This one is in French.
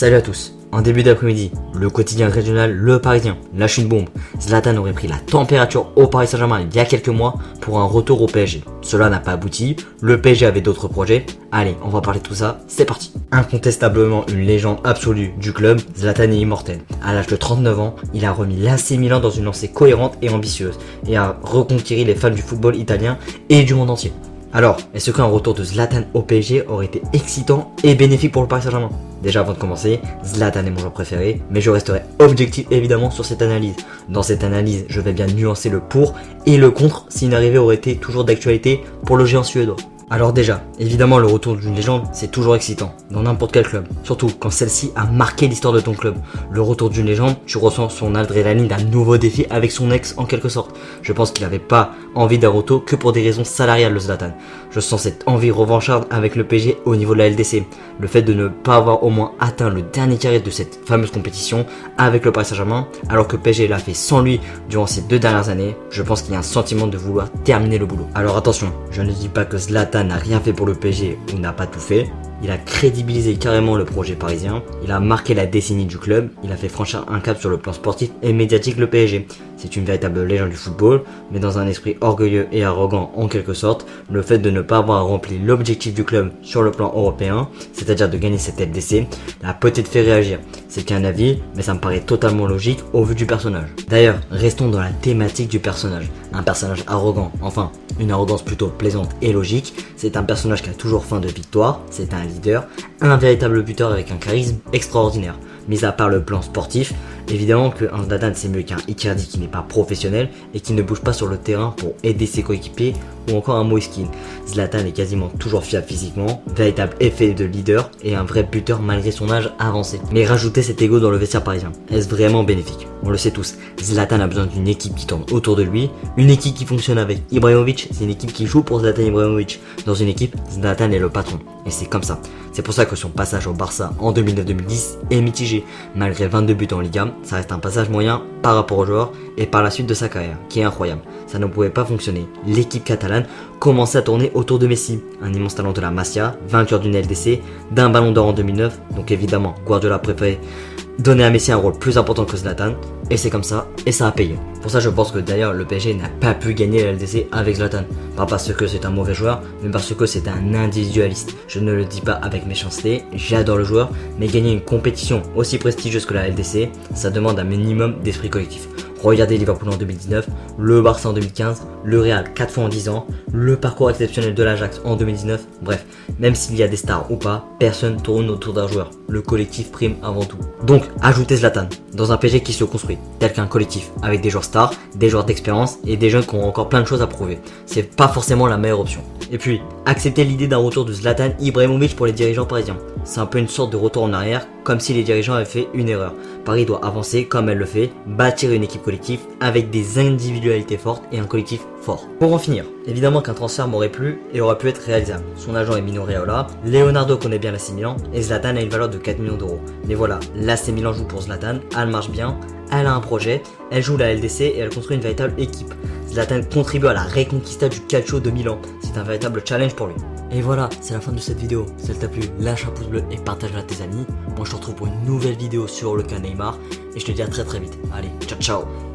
Salut à tous. En début d'après-midi, le quotidien régional Le Parisien lâche une bombe. Zlatan aurait pris la température au Paris Saint-Germain il y a quelques mois pour un retour au PSG. Cela n'a pas abouti, le PSG avait d'autres projets. Allez, on va parler de tout ça, c'est parti. Incontestablement une légende absolue du club, Zlatan est immortel. À l'âge de 39 ans, il a remis l'AC Milan dans une lancée cohérente et ambitieuse et a reconquéri les fans du football italien et du monde entier. Alors, est-ce qu'un retour de Zlatan au PSG aurait été excitant et bénéfique pour le Paris Saint-Germain? Déjà avant de commencer, Zlatan est mon joueur préféré, mais je resterai objectif évidemment sur cette analyse. Dans cette analyse, je vais bien nuancer le pour et le contre si une arrivée aurait été toujours d'actualité pour le géant suédois. Alors déjà, évidemment le retour d'une légende, c'est toujours excitant, dans n'importe quel club. Surtout quand celle-ci a marqué l'histoire de ton club. Le retour d'une légende, tu ressens son adrénaline d'un nouveau défi avec son ex en quelque sorte. Je pense qu'il n'avait pas envie d'un retour que pour des raisons salariales le Zlatan. Je sens cette envie revancharde avec le PSG au niveau de la LDC. Le fait de ne pas avoir au moins atteint le dernier carré de cette fameuse compétition avec le Paris Saint-Germain, alors que PSG l'a fait sans lui durant ces 2 dernières années, je pense qu'il y a un sentiment de vouloir terminer le boulot. Alors attention, je ne dis pas que Zlatan n'a rien fait pour le PSG ou n'a pas tout fait. Il a crédibilisé carrément le projet parisien, il a marqué la décennie du club, il a fait franchir un cap sur le plan sportif et médiatique le PSG. C'est une véritable légende du football, mais dans un esprit orgueilleux et arrogant en quelque sorte, le fait de ne pas avoir rempli l'objectif du club sur le plan européen, c'est-à-dire de gagner cette LDC, l'a peut-être fait réagir. C'est qu'un avis, mais ça me paraît totalement logique au vu du personnage. D'ailleurs, restons dans la thématique du personnage. Un personnage arrogant, enfin, une arrogance plutôt plaisante et logique, c'est un personnage qui a toujours faim de victoire, c'est un leader, un véritable buteur avec un charisme extraordinaire. Mis à part le plan sportif, évidemment qu'un Zlatan c'est mieux qu'un Icardi qui n'est pas professionnel et qui ne bouge pas sur le terrain pour aider ses coéquipiers ou encore un Moïse Kean. Zlatan est quasiment toujours fiable physiquement, véritable effet de leader et un vrai buteur malgré son âge avancé. Mais rajouter cet ego dans le vestiaire parisien, est-ce vraiment bénéfique? On le sait tous, Zlatan a besoin d'une équipe qui tourne autour de lui, une équipe qui fonctionne avec Ibrahimovic, c'est une équipe qui joue pour Zlatan Ibrahimovic. Dans une équipe, Zlatan est le patron et c'est comme ça. C'est pour ça que son passage au Barça en 2009-2010 est mitigé. Malgré 22 buts en Liga, ça reste un passage moyen par rapport au joueur et par la suite de sa carrière, qui est incroyable. Ça ne pouvait pas fonctionner. L'équipe catalane commençait à tourner autour de Messi, un immense talent de la Masia, vainqueur d'une LDC, d'un ballon d'or en 2009, donc évidemment Guardiola préférait donner à Messi un rôle plus important que Zlatan, et c'est comme ça, et ça a payé. Pour ça je pense que d'ailleurs le PSG n'a pas pu gagner la LDC avec Zlatan. Pas parce que c'est un mauvais joueur, mais parce que c'est un individualiste. Je ne le dis pas avec méchanceté, j'adore le joueur, mais gagner une compétition aussi prestigieuse que la LDC, ça demande un minimum d'esprit collectif. Regardez Liverpool en 2019, le Barça en 2015, le Real 4 fois en 10 ans, le parcours exceptionnel de l'Ajax en 2019, bref, même s'il y a des stars ou pas, personne tourne autour d'un joueur. Le collectif prime avant tout. Donc, ajoutez Zlatan dans un PSG qui se construit, tel qu'un collectif, avec des joueurs stars, des joueurs d'expérience et des jeunes qui ont encore plein de choses à prouver. C'est pas forcément la meilleure option. Et puis, acceptez l'idée d'un retour de Zlatan Ibrahimovic pour les dirigeants parisiens. C'est un peu une sorte de retour en arrière, comme si les dirigeants avaient fait une erreur. Paris doit avancer comme elle le fait, bâtir une équipe collective avec des individualités fortes et un collectif fort. Pour en finir, évidemment qu'un transfert m'aurait plu et aurait pu être réalisable. Son agent est Mino Raiola, Leonardo connaît bien l'AC Milan et Zlatan a une valeur de 4 millions d'euros. Mais voilà, l'AC Milan joue pour Zlatan, elle marche bien, elle a un projet, elle joue la LDC et elle construit une véritable équipe. Zlatan contribue à la reconquista du calcio de Milan, c'est un véritable challenge pour lui. Et voilà, c'est la fin de cette vidéo. Si elle t'a plu, lâche un pouce bleu et partage-la à tes amis. Moi je te retrouve pour une nouvelle vidéo sur le cas Neymar et je te dis à très vite. Allez, ciao ciao.